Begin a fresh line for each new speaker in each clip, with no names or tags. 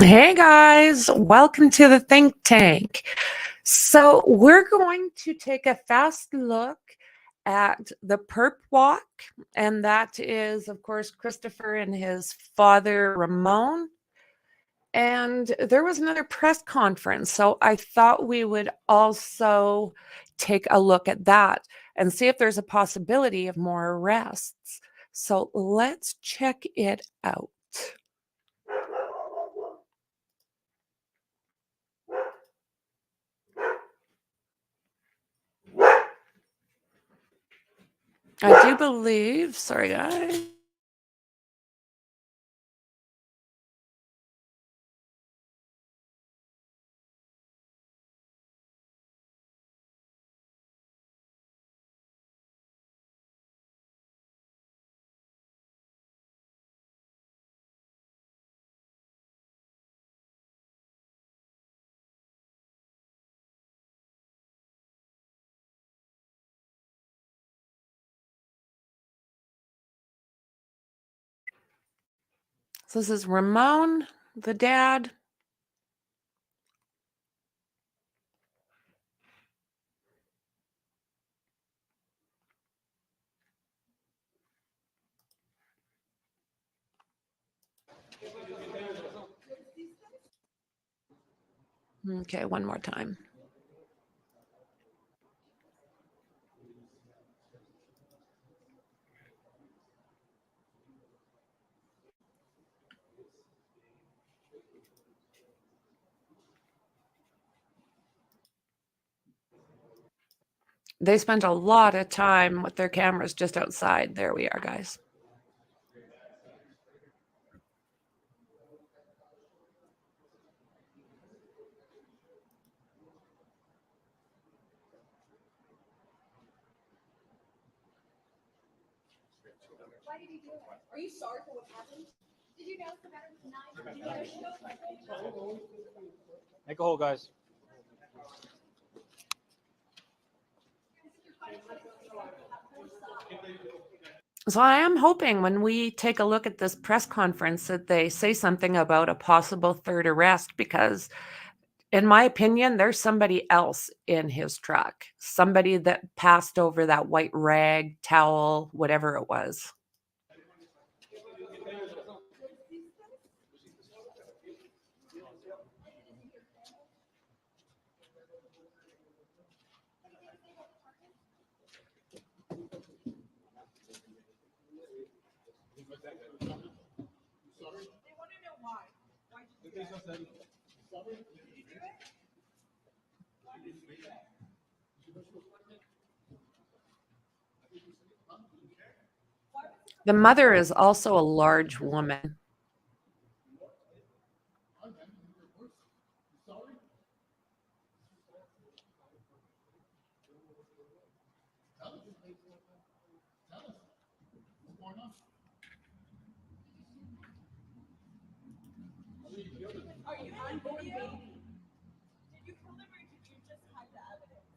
Hey guys, welcome to the think tank. So we're going to take a fast look at the Perp walk, and that is, of course, Christopher and his father, Ramon. And there was another press conference, so I thought we would also take a look at that and see if there's a possibility of more arrests. So let's check it out. I do believe, sorry guys. So this is Ramon, the dad. Okay, one more time. They spent a lot of time with their cameras just outside. There we are, guys.
Why did he do it? Are you sorry for what happened? Did you know the matter tonight? Did you know she knows
Make a hole, guys.
So I am hoping when we take a look at this press conference that they say something about a possible third arrest, because in my opinion, there's somebody else in his truck, somebody that passed over that white rag, towel, whatever it was.
They want to know why. Why did you do it? Did you do it?
The mother is also a large woman.
Are you unborn baby? Did you kill them or did you just hide the evidence?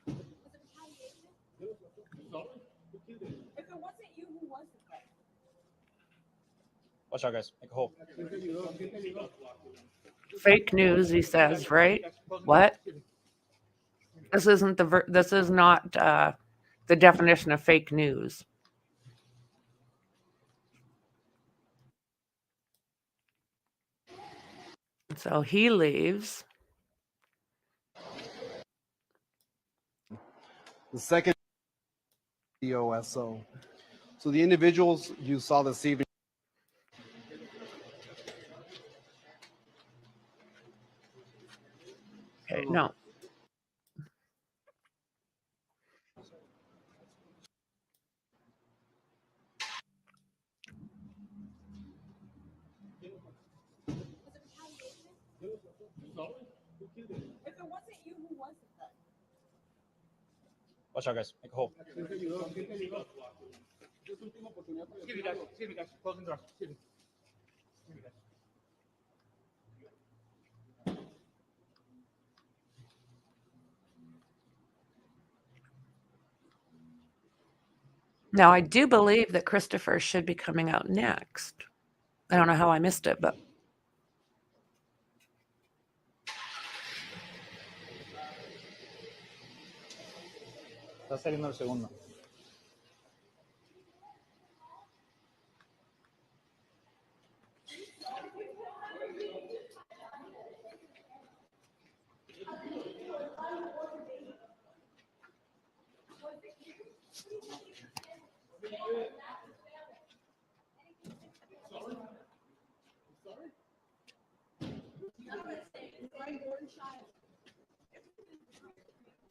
Was it retaliation? If it wasn't you, who was it then?
Watch out, guys. Make a hole.
Fake news, he says, right? What? This isn't this is not the definition of fake news. So he leaves.
The second EOSO. So the individuals you saw this evening.
Okay, no.
Was it retaliation? If it wasn't you, who was it then?
Watch out, guys. Make a hole.
Now, I do believe that Christopher should be coming out next. I don't know how I missed it, but
Está saliendo el segundo.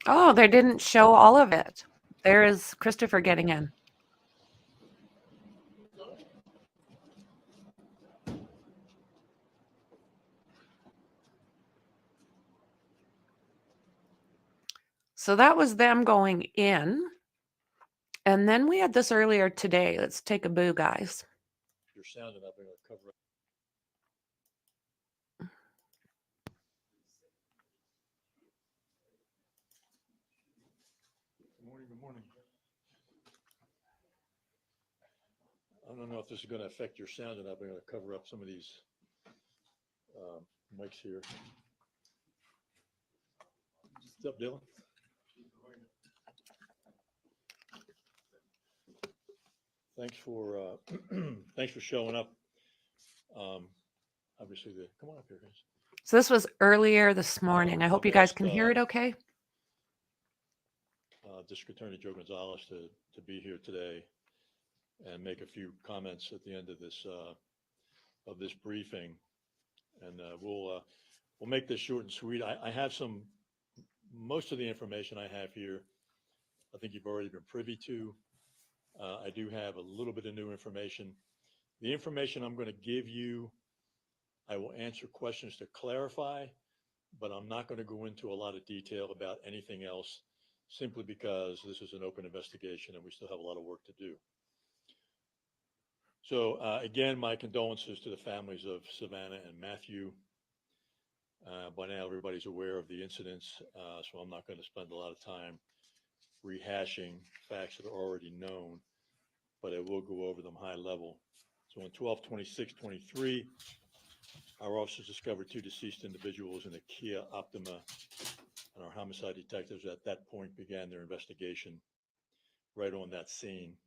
oh, they didn't show all of it. There is Christopher getting in. So that was them going in. And then we had this earlier today. Let's take a boo, guys.
Your sound and I'll be able to cover it. Good morning, good morning. I don't know if this is going to affect your sound and I'll be able to cover up some of these mics here. What's up, Dylan? Thanks for thanks for showing up. Obviously, come on up here, guys.
So this was earlier this morning. I hope you guys can hear it okay.
District Attorney Joe Gonzalez to be here today and make a few comments at the end of this briefing, and we'll make this short and sweet. I have most of the information I have here. I think you've already been privy to. I do have a little bit of new information. The information I'm going to give you, I will answer questions to clarify, but I'm not going to go into a lot of detail about anything else, simply because this is an open investigation and we still have a lot of work to do. So again, my condolences to the families of Savannah and Matthew. By now, everybody's aware of the incidents, so I'm not going to spend a lot of time rehashing facts that are already known, but I will go over them high level. So on 12/26/23, our officers discovered 2 deceased individuals in a Kia Optima, and our homicide detectives at that point began their investigation right on that scene.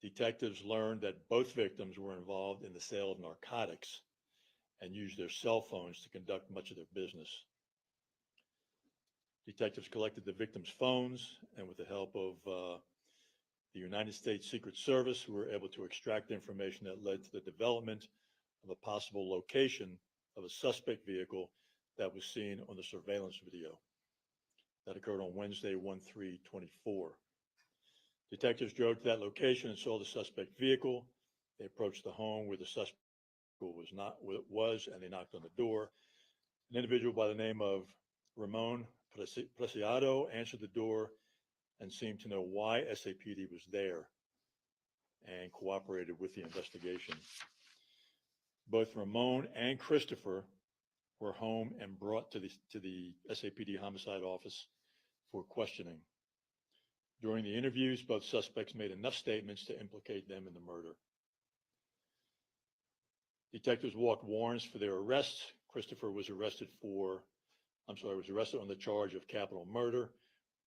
Detectives learned that both victims were involved in the sale of narcotics and used their cell phones to conduct much of their business. Detectives collected the victims' phones, and with the help of the United States Secret Service, we were able to extract information that led to the development of a possible location of a suspect vehicle that was seen on the surveillance video. That occurred on Wednesday, 1/3/24. Detectives drove to that location and saw the suspect vehicle. They approached the home where the suspect was, and they knocked on the door. An individual by the name of Ramon Preciado answered the door and seemed to know why SAPD was there and cooperated with the investigation. Both Ramon and Christopher were home and brought to the SAPD homicide office for questioning. During the interviews, both suspects made enough statements to implicate them in the murder. Detectives walked warrants for their arrests. Christopher was arrested on the charge of capital murder.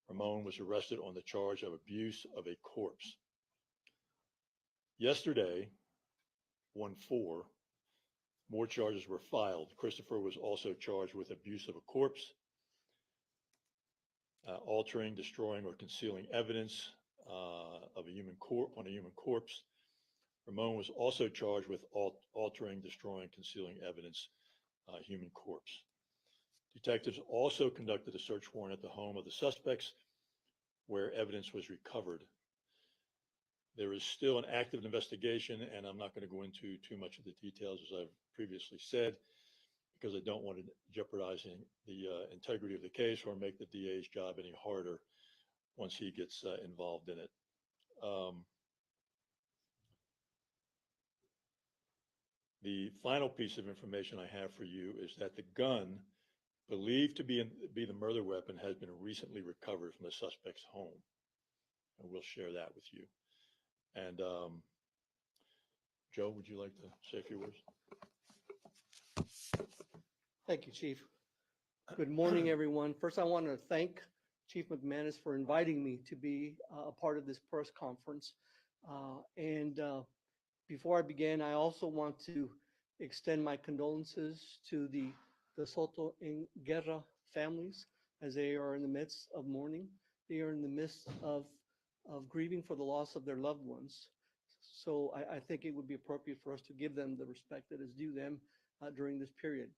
Ramon was arrested on the charge of abuse of a corpse. Yesterday, 1/4, more charges were filed. Christopher was also charged with abuse of a corpse, altering, destroying, or concealing evidence on a human corpse. Ramon was also charged with altering, destroying, concealing evidence, human corpse. Detectives also conducted a search warrant at the home of the suspects, where evidence was recovered. There is still an active investigation, and I'm not going to go into too much of the details, as I've previously said, because I don't want to jeopardize the integrity of the case or make the DA's job any harder once he gets involved in it. The final piece of information I have for you is that the gun believed to be the murder weapon has been recently recovered from the suspect's home. and we'll share that with you. And Joe, would you like to say a few words?
Thank you, Chief. Good morning, everyone. First, I want to thank Chief McManus for inviting me to be a part of this press conference. Before I begin, I also want to extend my condolences to the Soto and Guerra families as they are in the midst of mourning. They are in the midst of grieving for the loss of their loved ones. So I think it would be appropriate for us to give them the respect that is due them during this period.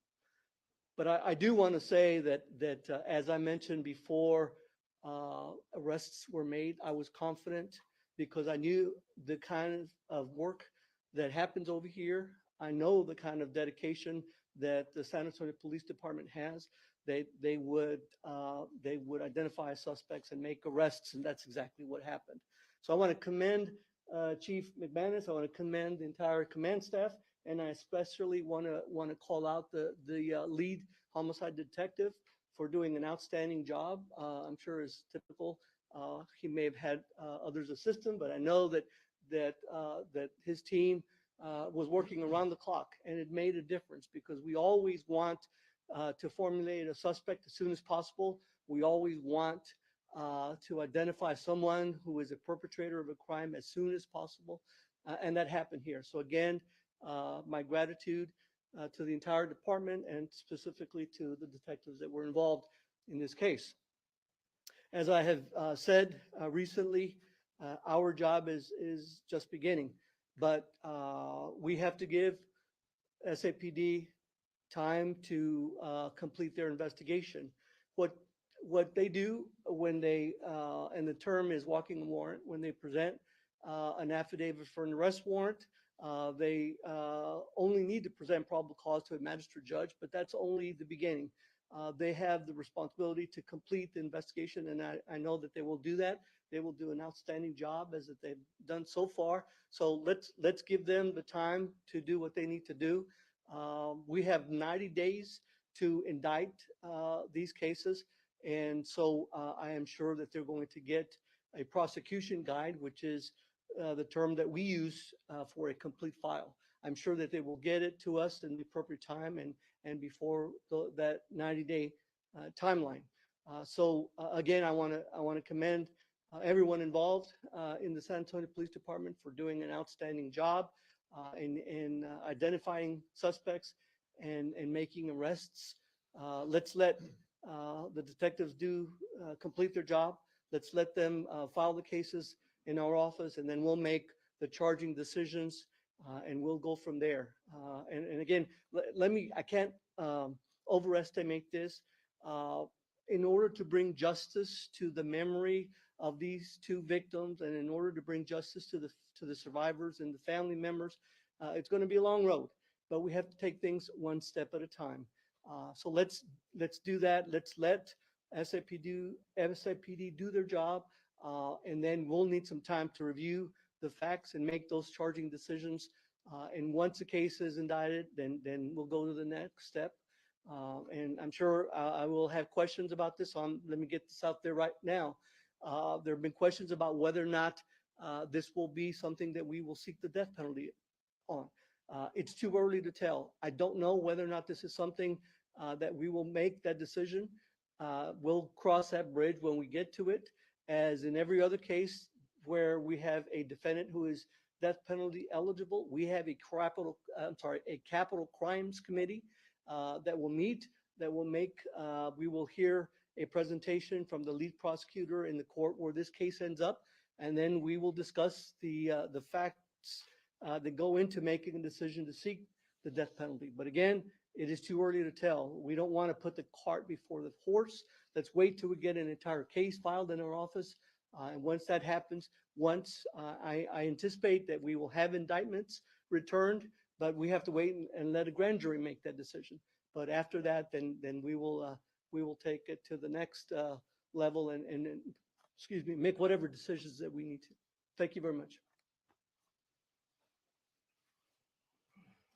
But I do want to say that as I mentioned before, arrests were made. I was confident because I knew the kind of work that happens over here. I know the kind of dedication that the San Antonio Police Department has. They would identify suspects and make arrests, and that's exactly what happened. So I want to commend Chief McManus. I want to commend the entire command staff, and I especially want to call out the lead homicide detective for doing an outstanding job. I'm sure as typical, he may have had others assist him, but I know that his team was working around the clock, and it made a difference because we always want to formulate a suspect as soon as possible. We always want to identify someone who is a perpetrator of a crime as soon as possible, and that happened here. So again, my gratitude to the entire department and specifically to the detectives that were involved in this case. As I have said recently, our job is just beginning, but we have to give SAPD time to complete their investigation. What they do when they, and the term is walking a warrant, when they present an affidavit for an arrest warrant, they only need to present probable cause to a magistrate judge, but that's only the beginning. They have the responsibility to complete the investigation, and I know that they will do that. They will do an outstanding job as that they've done so far. So let's give them the time to do what they need to do. We have 90 days to indict these cases, and so I am sure that they're going to get a prosecution guide, which is the term that we use for a complete file. I'm sure that they will get it to us in the appropriate time and before that 90-day timeline. Again, I want to commend everyone involved in the San Antonio Police Department for doing an outstanding job in identifying suspects and making arrests. Let's let the detectives complete their job. Let's let them file the cases in our office, and then we'll make the charging decisions, and we'll go from there. And again, I can't overestimate this. In order to bring justice to the memory of these two victims, and in order to bring justice to the survivors and the family members, it's going to be a long road, but we have to take things one step at a time. So let's do that. Let's let SAPD do their job, and then we'll need some time to review the facts and make those charging decisions. And once the case is indicted, then we'll go to the next step. And I'm sure I will have questions about this. Let me get this out there right now. There have been questions about whether or not this will be something that we will seek the death penalty on. It's too early to tell. I don't know whether or not this is something that we will make that decision. We'll cross that bridge when we get to it. As in every other case where we have a defendant who is death penalty eligible, we have a capital crimes committee that will meet, that will make, we will hear a presentation from the lead prosecutor in the court where this case ends up, and then we will discuss the facts that go into making a decision to seek the death penalty. But again, it is too early to tell. We don't want to put the cart before the horse. Let's wait till we get an entire case filed in our office. And once that happens, I anticipate that we will have indictments returned, but we have to wait and let a grand jury make that decision. But after that, then we will take it to the next level and excuse me, make whatever decisions that we need to. Thank you very much.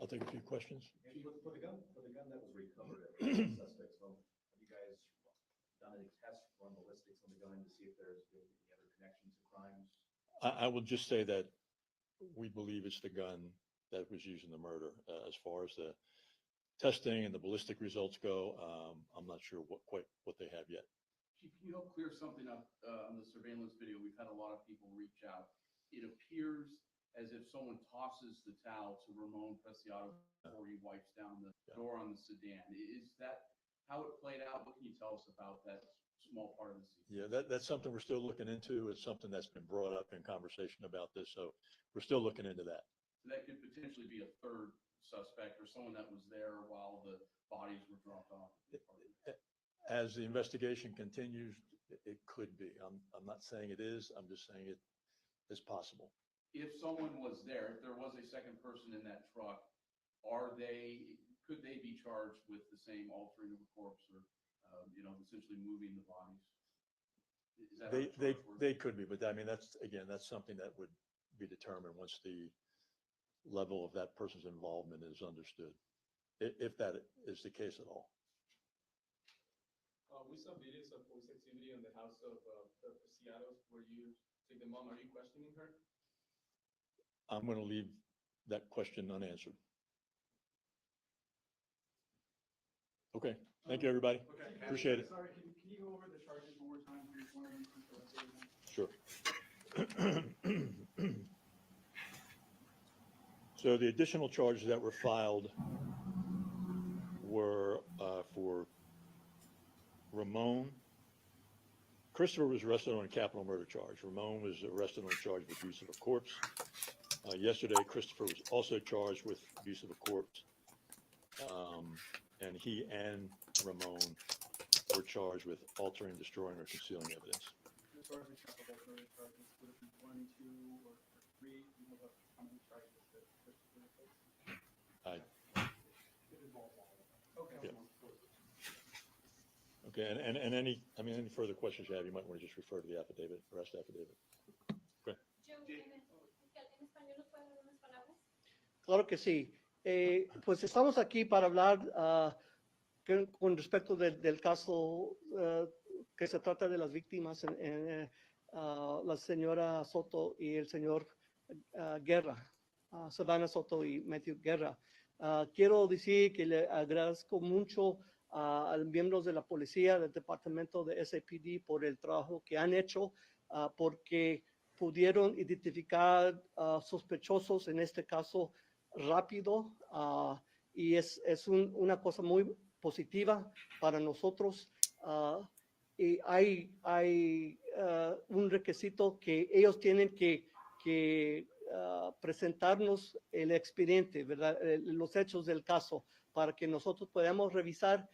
I'll take a few questions.
For the gun that was recovered at the suspect's home, have you guys done any tests, run ballistics on the gun to see if there's been any other connection to crimes?
I will just say that we believe it's the gun that was used in the murder. As far as the testing and the ballistic results go, I'm not sure quite what they have yet.
Chief, can you help clear something up on the surveillance video? We've had a lot of people reach out. It appears as if someone tosses the towel to Ramon Preciado before he wipes down the door on the sedan. Is that how it played out? What can you tell us about that small part of the scene?
Yeah, that's something we're still looking into. It's something that's been brought up in conversation about this, so we're still looking into that.
So that could potentially be a third suspect or someone that was there while the bodies were dropped off.
As the investigation continues, it could be. I'm not saying it is. I'm just saying it is possible.
If someone was there, if there was a second person in that truck, could they be charged with the same altering of a corpse or, essentially moving the bodies? Is that how the charge works?
They could be, but I mean, that's something that would be determined once the level of that person's involvement is understood, if that is the case at all.
We saw videos of police activity on the house of the Preciados where you take the mom. Are you questioning her?
I'm going to leave that question unanswered. Okay, thank you, everybody.
Okay.
Appreciate it.
Sorry, can you go over the charges one more time for each one of them?
Sure. So the additional charges that were filed were for Ramon. Christopher was arrested on a capital murder charge. Ramon was arrested on a charge of abuse of a corpse. Yesterday, Christopher was also charged with abuse of a corpse. And he and Ramon were charged with altering, destroying, or concealing evidence.
As far as the capital murder charges, would it be 1, 2, or 3? You know how many charges that Christopher faced? It involves all of them. Okay.
Yeah. Okay, and any further questions you have, you might want to just refer to the affidavit, arrest affidavit. Okay.
Joe, en español nos puede dar unas palabras.
Claro que sí. Pues estamos aquí para hablar con respecto del caso que se trata de las víctimas, la señora Soto y el señor Guerra, Savannah Soto y Matthew Guerra. Quiero decir que le agradezco mucho a los miembros de la policía, del departamento de Sapd por el trabajo que han hecho, porque pudieron identificar sospechosos en este caso rápido, y es una cosa muy positiva para nosotros. Y hay un requisito que ellos tienen que presentarnos el expediente, ¿verdad? Los hechos del caso, para que nosotros podamos revisar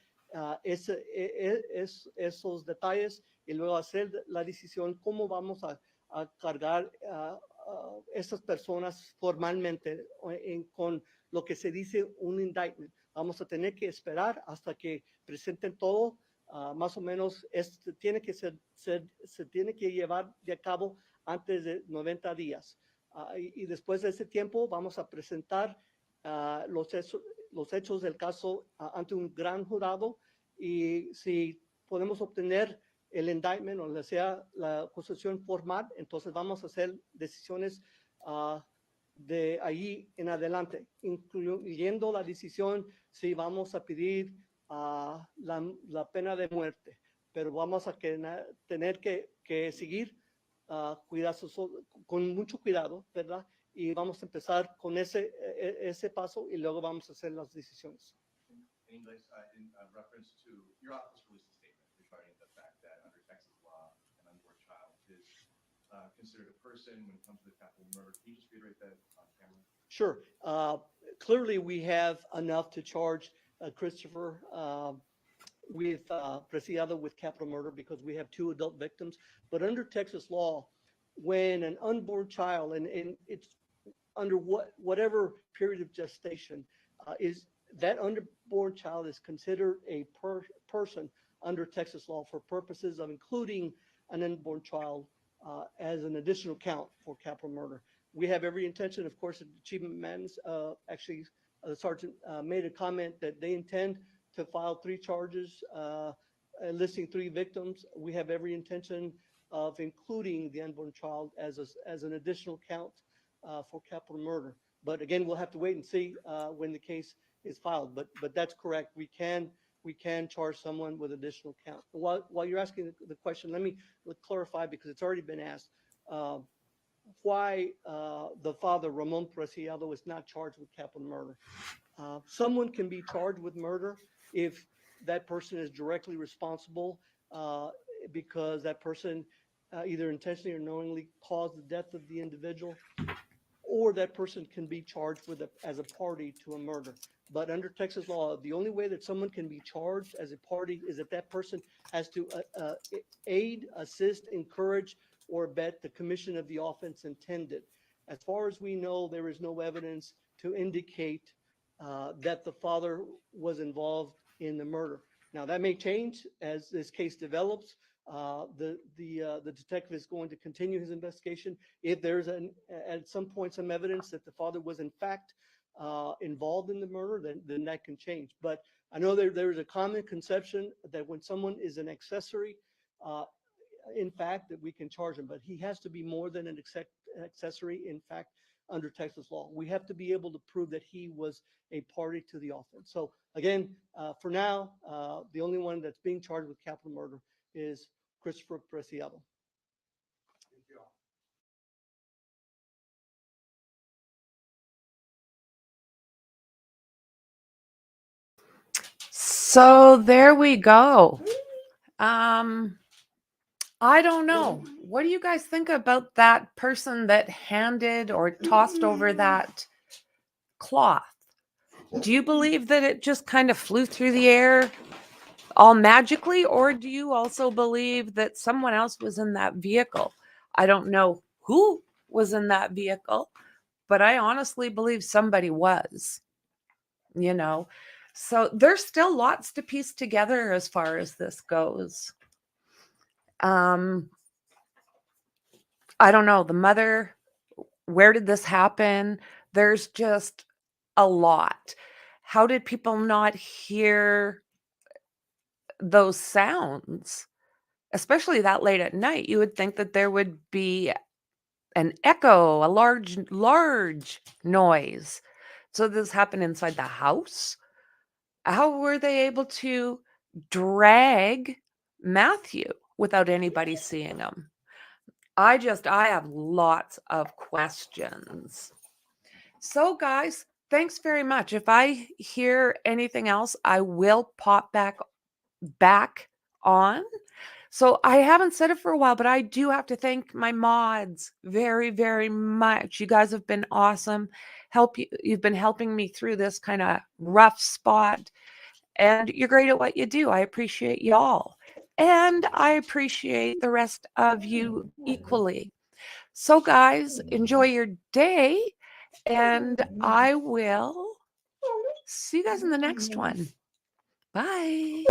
esos detalles y luego hacer la decisión cómo vamos a cargar a estas personas formalmente con lo que se dice un indictment. Vamos a tener que esperar hasta que presenten todo. Más o menos se tiene que llevar de cabo antes de 90 días. Y después de ese tiempo vamos a presentar los hechos del caso ante un gran jurado, y si podemos obtener el indictment o sea la acusación formal, entonces vamos a hacer decisiones de ahí en adelante, incluyendo la decisión si vamos a pedir la pena de muerte, pero vamos a tener que seguir con mucho cuidado, ¿verdad? Y vamos a empezar con ese paso y luego vamos a hacer las decisiones.
In English, in reference to your office released a statement regarding the fact that under Texas law, an unborn child is considered a person when it comes to the capital murder. Can you just reiterate that on camera?
Sure. Clearly, we have enough to charge Christopher with Preciado with capital murder because we have 2 adult victims. But under Texas law, when an unborn child, and it's under whatever period of gestation, is that unborn child is considered a person under Texas law for purposes of including an unborn child as an additional count for capital murder. We have every intention, of course, the Chief of Maintenance, actually, the Sergeant made a comment that they intend to file 3 charges listing 3 victims. We have every intention of including the unborn child as an additional count for capital murder. But again, we'll have to wait and see when the case is filed. But that's correct. We can charge someone with additional count. While you're asking the question, let me clarify, because it's already been asked, why the father, Ramon Preciado, is not charged with capital murder. Someone can be charged with murder if that person is directly responsible because that person either intentionally or knowingly caused the death of the individual, or that person can be charged with as a party to a murder. But under Texas law, the only way that someone can be charged as a party is that that person has to aid, assist, encourage, or abet the commission of the offense intended. As far as we know, there is no evidence to indicate that the father was involved in the murder. Now, that may change as this case develops. The detective is going to continue his investigation. If there's at some point some evidence that the father was in fact involved in the murder, then that can change. But I know there is a common conception that when someone is an accessory, in fact, that we can charge him, but he has to be more than an accessory. In fact, under Texas law, we have to be able to prove that he was a party to the offense. So again, for now, the only one that's being charged with capital murder is Christopher Preciado.
Thank you all.
So there we go. I don't know. What do you guys think about that person that handed or tossed over that cloth? Do you believe that it just kind of flew through the air all magically, or do you also believe that someone else was in that vehicle? I don't know who was in that vehicle, but I honestly believe somebody was, you know. So there's still lots to piece together as far as this goes. I don't know. The mother, where did this happen? There's just a lot. How did people not hear those sounds, especially that late at night? You would think that there would be an echo, a large noise. So this happened inside the house. How were they able to drag Matthew without anybody seeing him? I have lots of questions. So guys, thanks very much. If I hear anything else, I will pop back on. So I haven't said it for a while, but I do have to thank my mods very, very much. You guys have been awesome. You've been helping me through this kind of rough spot, and you're great at what you do. I appreciate y'all, and I appreciate the rest of you equally. So guys, enjoy your day, and I will see you guys in the next one. Bye.